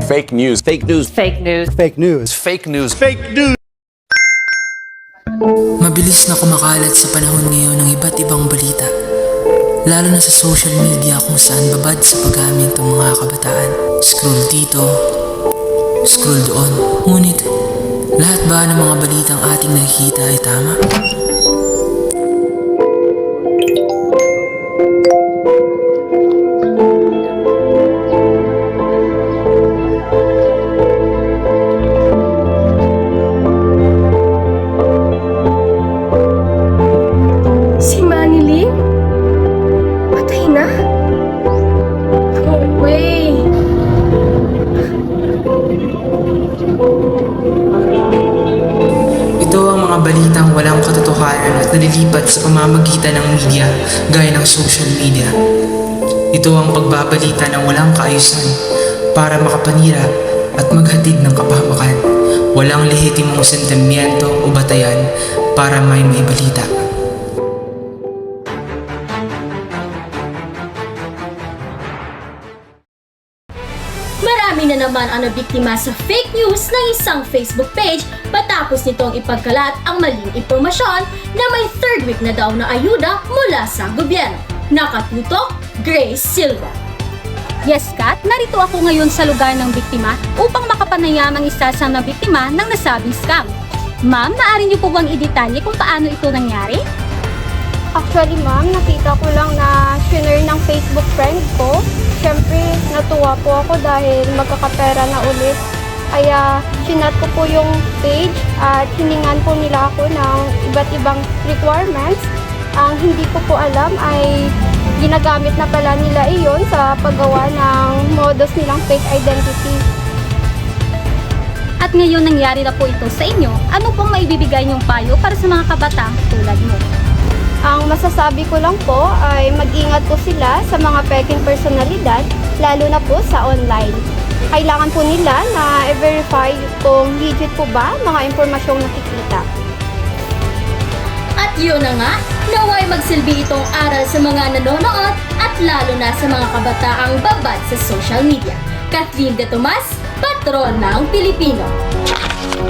Fake news. Fake news. Fake news. Fake news. Fake news. Fake news. Mabilis na kumakalat sa panahon ngayon ng iba't ibang balita. Lalo na sa social media kung saan babad sa paggamit ng mga kabataan. Scroll dito, scroll doon. Ngunit, lahat ba ng mga balitang ating nakikita ay tama? Si Manilyn? Patay na? No way! Ito ang mga balitang walang katotohanan at nalilipat sa pamamagitan ng media gaya ng social media. Ito ang pagbabalita ng walang kaayusan para makapanira at maghatid ng kapahamakan. Walang lehitimong sentimiento o batayan para may maibalita. Marami na naman ang nabiktima sa fake news ng isang Facebook page patapos nitong ipagkalat ang maling impormasyon na may third week na daw na ayuda mula sa gobyerno. Nakatutok, Grace Silva. Yes, Kat, narito ako ngayon sa lugar ng biktima upang makapanayam ang isa sa nabiktima ng nasabing scam. Ma'am, maaari niyo po bang i-detalye kung paano ito nangyari? Actually, ma'am, nakita ko lang na share ng Facebook friend ko. Siyempre, natuwa po ako dahil magkakapera na ulit. Kaya, sinat ko po yung page at hiningan po nila ako ng iba't ibang requirements. Ang hindi ko po alam ay ginagamit na pala nila iyon sa paggawa ng modus nilang fake identity. At ngayon nangyari na po ito sa inyo, ano pong maibibigay niyong payo para sa mga kabataan tulad mo? Ang masasabi ko lang po ay mag-ingat po sila sa mga peking personalidad, lalo na po sa online. Kailangan po nila na i-verify kung legit po ba mga impormasyong nakikita. At yun na nga, naway magsilbi itong aral sa mga nanonood at lalo na sa mga kabataang babad sa social media. Kathleen De Tomas, Patron ng Pilipino.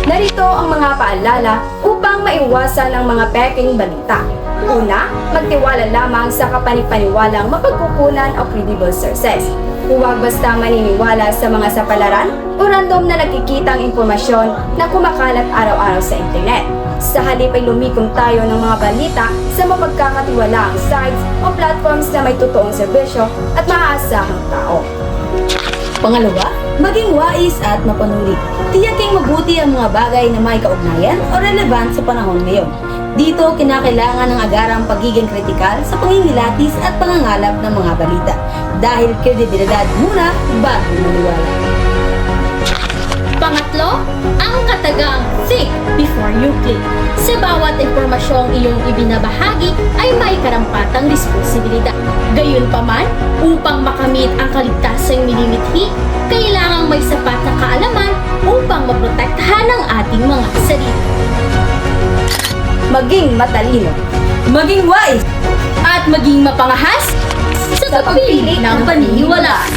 Narito ang mga paalala upang maiwasan ang mga peking balita. Una, magtiwala lamang sa kapanipaniwalang mapagkukunan o credible sources. Huwag basta maniniwala sa mga sapalaran o random na nakikitang impormasyon na kumakalat araw-araw sa internet. Sa halip ay lumikom tayo ng mga balita sa mapagkakatiwalaang sites o platforms na may totoong serbisyo at maaasahang tao. Pangalawa, maging wais at mapanuri. Tiyaking mabuti ang mga bagay na may kaugnayan o relevant sa panahon ngayon. Dito, kinakailangan ng agarang pagiging kritikal sa pangingilatis at pangangalap ng mga balita dahil kredibilidad muna bago maniwala. Pangatlo, ang katagang think before you click. Sa bawat impormasyong iyong ibinabahagi ay may karampatang responsibilidad. Gayunpaman, upang makamit ang kaligtasang minimithi, kailangang may sapat na kaalaman upang maprotektahan ang ating mga sarili. Maging matalino, maging wise, at maging mapangahas sa pagpili ng paniniwalaan.